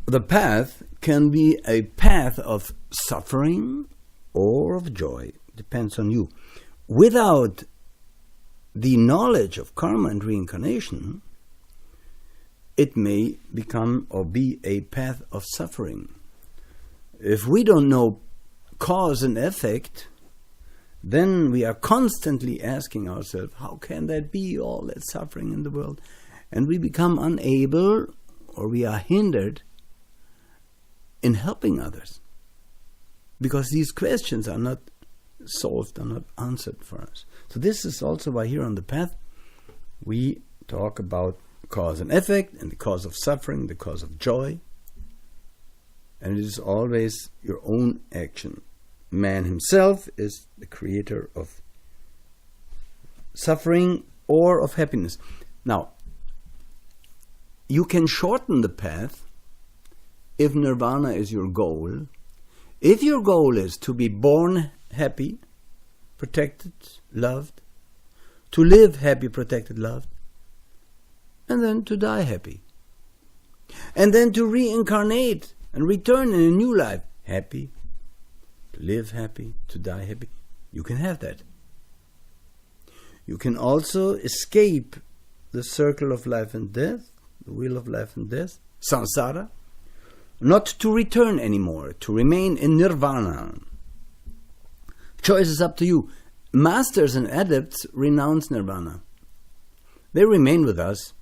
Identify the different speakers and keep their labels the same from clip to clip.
Speaker 1: the path can be a path of suffering or of joy. Depends on you. Without the knowledge of karma and reincarnation, it may become or be a path of suffering. If we don't know cause and effect, then we are constantly asking ourselves, how can that be, all that suffering in the world? And we become unable, or we are hindered in helping others, because these questions are not solved, are not answered for us. So this is also why here on the path we talk about cause and effect, and the cause of suffering, the cause of joy. And it is always your own action. Man himself is the creator of suffering or of happiness. Now, you can shorten the path if nirvana is your goal. If your goal is to be born happy, protected, loved, to live happy, protected, loved, and then to die happy, and then to reincarnate and return in a new life, happy, to live happy, to die happy, you can have that. You can also escape the circle of life and death, the wheel of life and death, samsara, not to return anymore, to remain in nirvana. Choice is up to you. Masters and adepts renounce nirvana. They remain with us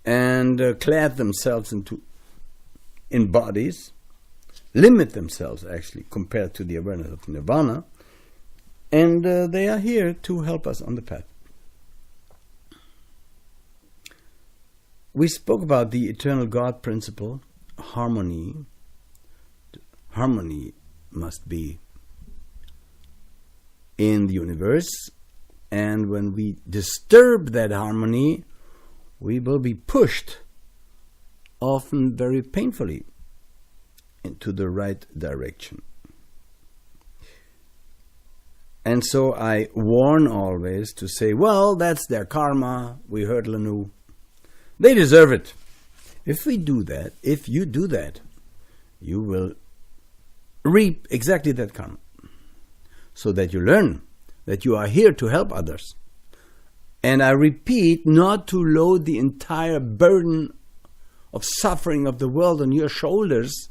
Speaker 1: and clad themselves in bodies, limit themselves actually compared to the awareness of nirvana, and they are here to help us on the path. We spoke about the eternal God principle, harmony. Harmony must be in the universe, and when we disturb that harmony, we will be pushed, often very painfully, into the right direction. And so I warn always to say, well, that's their karma, we heard Lanu. They deserve it. If we do that, if you do that, you will reap exactly that karma. So that you learn that you are here to help others. And I repeat, not to load the entire burden of suffering of the world on your shoulders.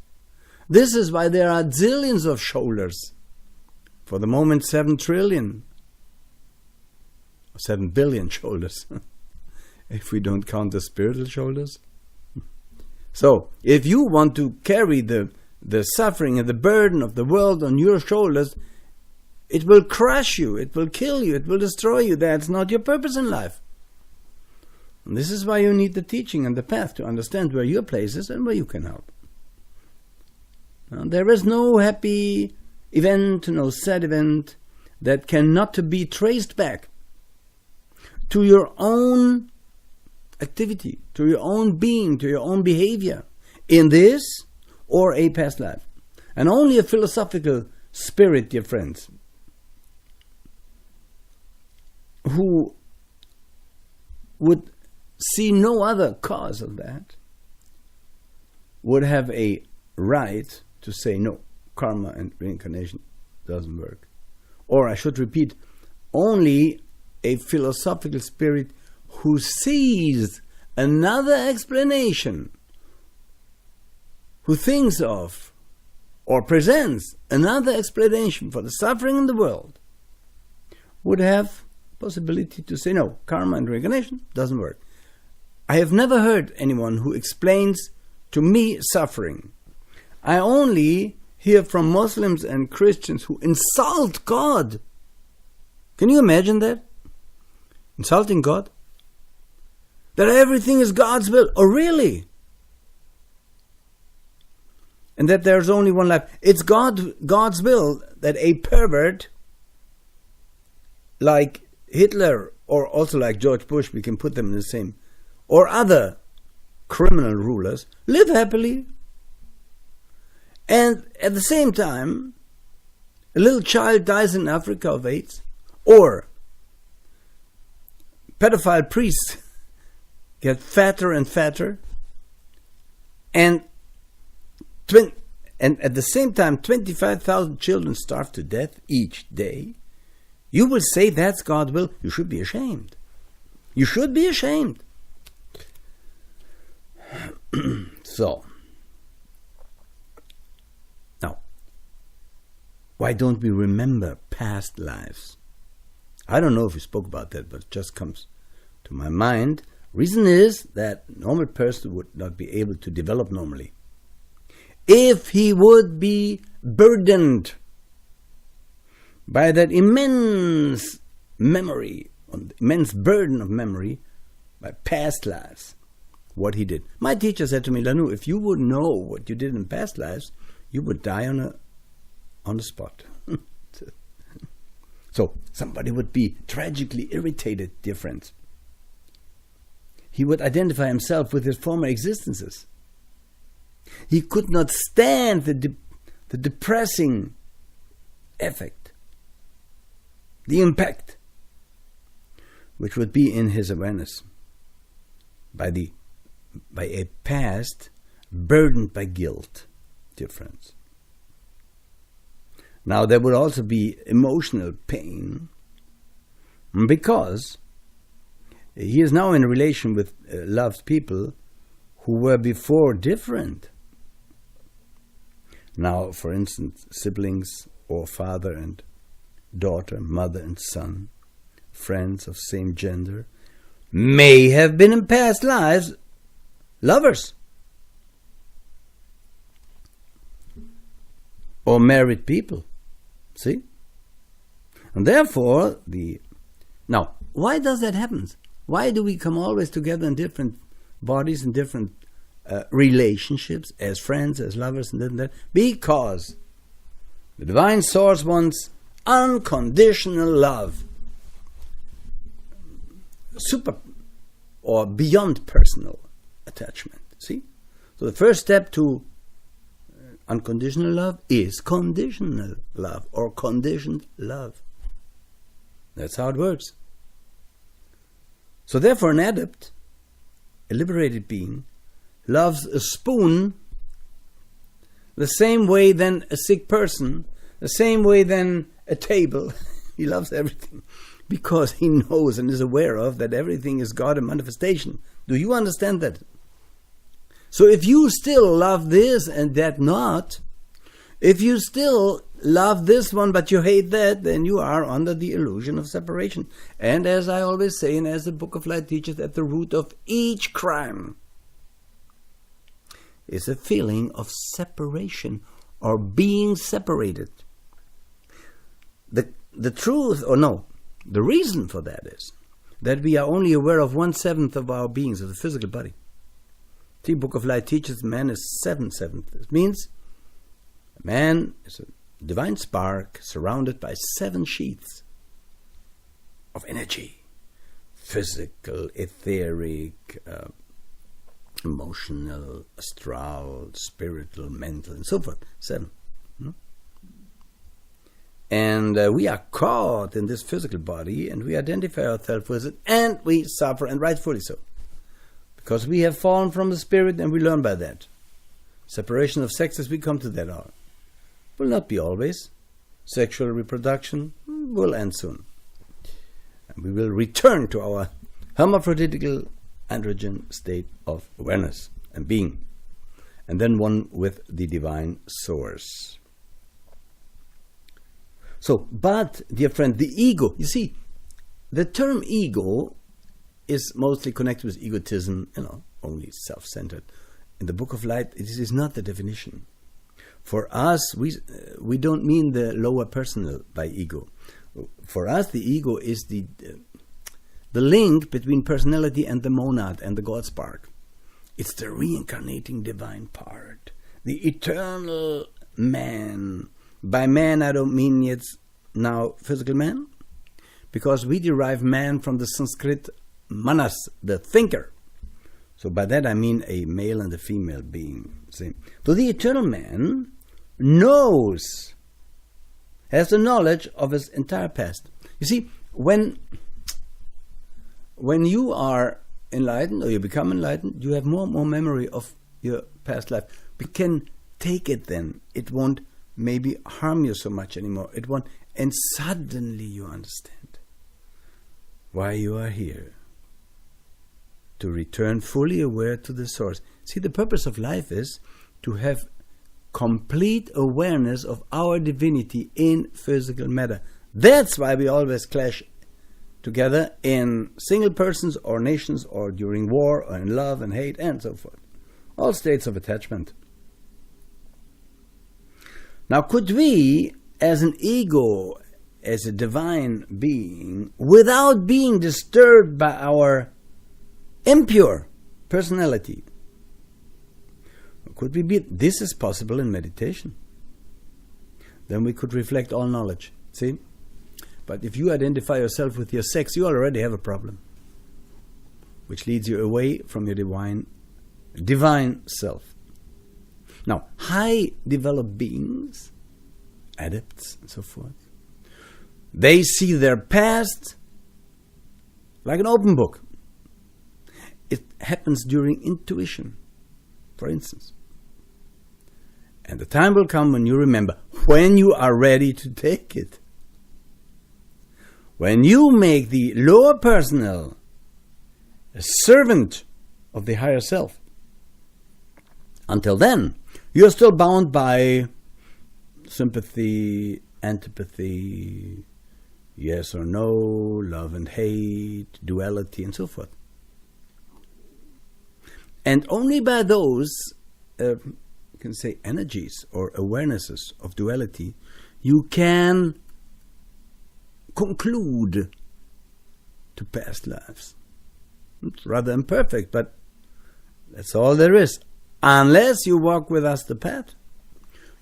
Speaker 1: This is why there are zillions of shoulders. For the moment, 7 trillion. 7 billion shoulders. If we don't count the spiritual shoulders. So, if you want to carry the suffering and the burden of the world on your shoulders, it will crush you, it will kill you, it will destroy you. That's not your purpose in life. And this is why you need the teaching and the path to understand where your place is and where you can help. Now, there is no happy event, no sad event that cannot be traced back to your own activity, to your own being, to your own behavior in this or a past life. And only a philosophical spirit, dear friends, who would see no other cause of that, would have a right to say, no, karma and reincarnation doesn't work. Or I should repeat, only a philosophical spirit who sees another explanation, who thinks of or presents another explanation for the suffering in the world, would have possibility to say, no, karma and reincarnation doesn't work. I have never heard anyone who explains to me suffering. I only hear from Muslims and Christians who insult God. Can you imagine that? Insulting God? That everything is God's will. Oh, really? And that there's only one life. It's God's will that a pervert like Hitler, or also like George Bush, we can put them in the same, or other criminal rulers, live happily. And at the same time, a little child dies in Africa of AIDS, or pedophile priests get fatter and fatter, and at the same time 25,000 children starve to death each day, you will say that's God's will. You should be ashamed. You should be ashamed. So, now, why don't we remember past lives? I don't know if we spoke about that, but it just comes to my mind. Reason is that a normal person would not be able to develop normally if he would be burdened by that immense memory, immense burden of memory by past lives, what he did. My teacher said to me, Lanu, if you would know what you did in past lives, you would die on the spot. So somebody would be tragically irritated, dear friends. He would identify himself with his former existences. He could not stand the depressing effect, the impact, which would be in his awareness by a past burdened by guilt, dear friends. Now there would also be emotional pain because he is now in a relation with loved people who were before different. Now, for instance, siblings or father and daughter, mother and son, friends of same gender, may have been in past lives lovers or married people. See? And therefore, now, why does that happen? Why do we come always together in different bodies and different relationships, as friends, as lovers, and that? Because the Divine Source wants unconditional love, super or beyond personal attachment. See? So the first step to unconditional love is conditional love or conditioned love. That's how it works. So therefore an adept, a liberated being, loves a spoon the same way than a sick person, the same way than a table. He loves everything because he knows and is aware of that everything is God in manifestation. Do you understand that? So if you still love this and that not, if you still love this one but you hate that, then you are under the illusion of separation. And as I always say, and as the Book of Light teaches, at the root of each crime is a feeling of separation or being separated. The truth, or no, the reason for that is that we are only aware of 1/7 of our beings, of the physical body. The Book of Light teaches man is 7/7. It means man is a divine spark surrounded by 7 sheaths of energy. Physical, etheric, emotional, astral, spiritual, mental, and so forth. 7. And we are caught in this physical body and we identify ourselves with it and we suffer, and rightfully so. Because we have fallen from the spirit and we learn by that. Separation of sexes, we come to that. Will not be always. Sexual reproduction will end soon. And we will return to our hermaphroditical androgen state of awareness and being. And then one with the divine source. So, but, dear friend, the ego, you see, the term ego is mostly connected with egotism, only self-centered. In the Book of Light, it is not the definition. For us, we don't mean the lower personal by ego. For us, the ego is the link between personality and the monad and the God spark. It's the reincarnating divine part, the eternal man. By man, I don't mean it's now physical man, because we derive man from the Sanskrit manas, the thinker. So by that I mean a male and a female being. See? So the eternal man has the knowledge of his entire past. You see, when you are enlightened or you become enlightened, you have more and more memory of your past life. We can take it then. It won't maybe harm you so much anymore. It won't. And suddenly you understand why you are here. To return fully aware to the source. See, the purpose of life is to have complete awareness of our divinity in physical matter. That's why we always clash together in single persons or nations or during war or in love and hate and so forth. All states of attachment. Now, could we, as an ego, as a divine being, without being disturbed by our impure personality, could we be? This is possible in meditation. Then we could reflect all knowledge. See? But if you identify yourself with your sex, you already have a problem, which leads you away from your divine self. Now, high developed beings, adepts and so forth, they see their past like an open book. It happens during intuition, for instance. And the time will come when you remember, when you are ready to take it. When you make the lower personal a servant of the higher self. Until then, you're still bound by sympathy, antipathy, yes or no, love and hate, duality, and so forth. And only by those, you can say, energies or awarenesses of duality, you can conclude to past lives. It's rather imperfect, but that's all there is. Unless you walk with us the path.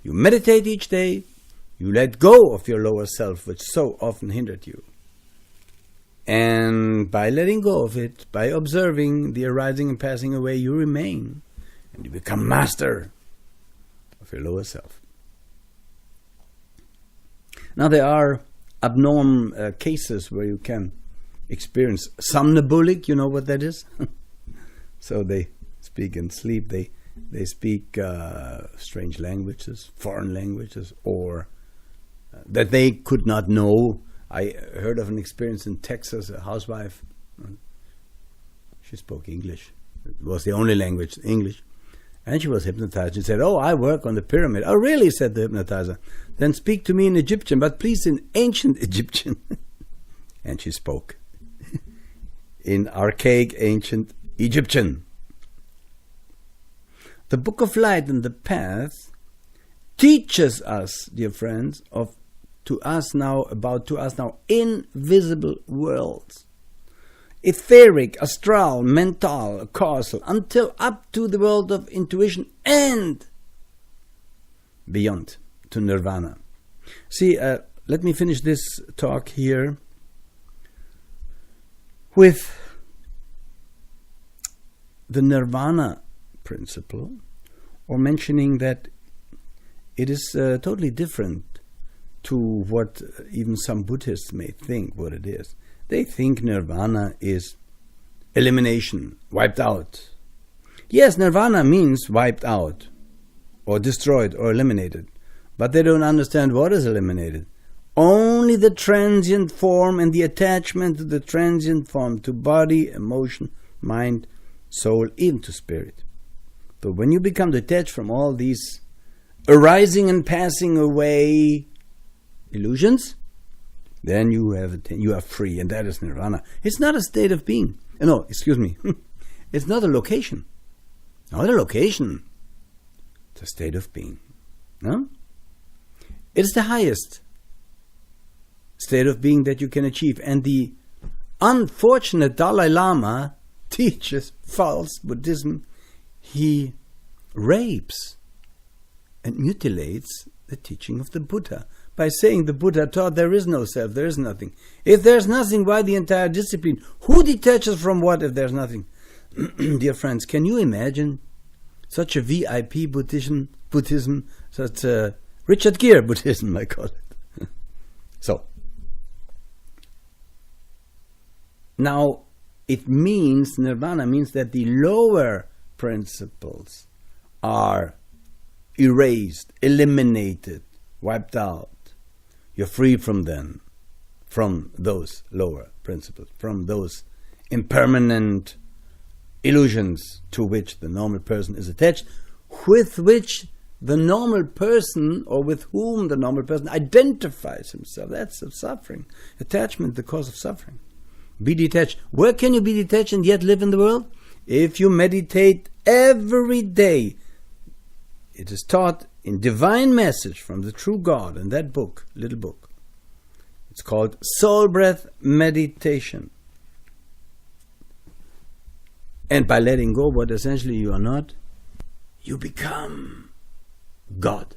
Speaker 1: You meditate each day, you let go of your lower self, which so often hindered you. And by letting go of it, by observing the arising and passing away, you remain. And you become master of your lower self. Now there are abnormal cases where you can experience somnambulic, you know what that is? So they speak in sleep, they speak strange languages, foreign languages, or that they could not know. I heard of an experience in Texas, a housewife. She spoke English. It was the only language, English. And she was hypnotized. She said, "Oh, I work on the pyramid." "Oh, really?" said the hypnotizer. "Then speak to me in Egyptian, but please in ancient Egyptian." And she spoke in archaic ancient Egyptian. The Book of Light and the Path teaches us, dear friends, to us now invisible worlds. Etheric, astral, mental, causal, until up to the world of intuition and beyond to nirvana. See, let me finish this talk here with the nirvana principle, or mentioning that it is totally different to what even some Buddhists may think what it is. They think nirvana is elimination, wiped out. Yes, nirvana means wiped out, or destroyed, or eliminated. But they don't understand what is eliminated. Only the transient form and the attachment to the transient form, to body, emotion, mind, soul, even to spirit. So when you become detached from all these arising and passing away illusions, then you are free, and that is nirvana. It's not a state of being. No, excuse me. It's not a location. Not a location. It's a state of being. No? It's the highest state of being that you can achieve. And the unfortunate Dalai Lama teaches false Buddhism. He rapes and mutilates the teaching of the Buddha by saying the Buddha taught there is no self, there is nothing. If there's nothing, why the entire discipline? Who detaches from what if there's nothing? Dear friends, can you imagine such a VIP Buddhism, such a Richard Gere Buddhism, I call it. So, now it means, nirvana means that the lower principles are erased, eliminated, wiped out. You're free from them, from those lower principles, from those impermanent illusions to which the normal person is attached, with which the normal person, or with whom the normal person identifies himself. That's the suffering. Attachment, the cause of suffering. Be detached. Where can you be detached and yet live in the world? If you meditate every day. It is taught in divine message from the true God in that book, little book. It's called Soul Breath Meditation. And by letting go what essentially you are not, you become God.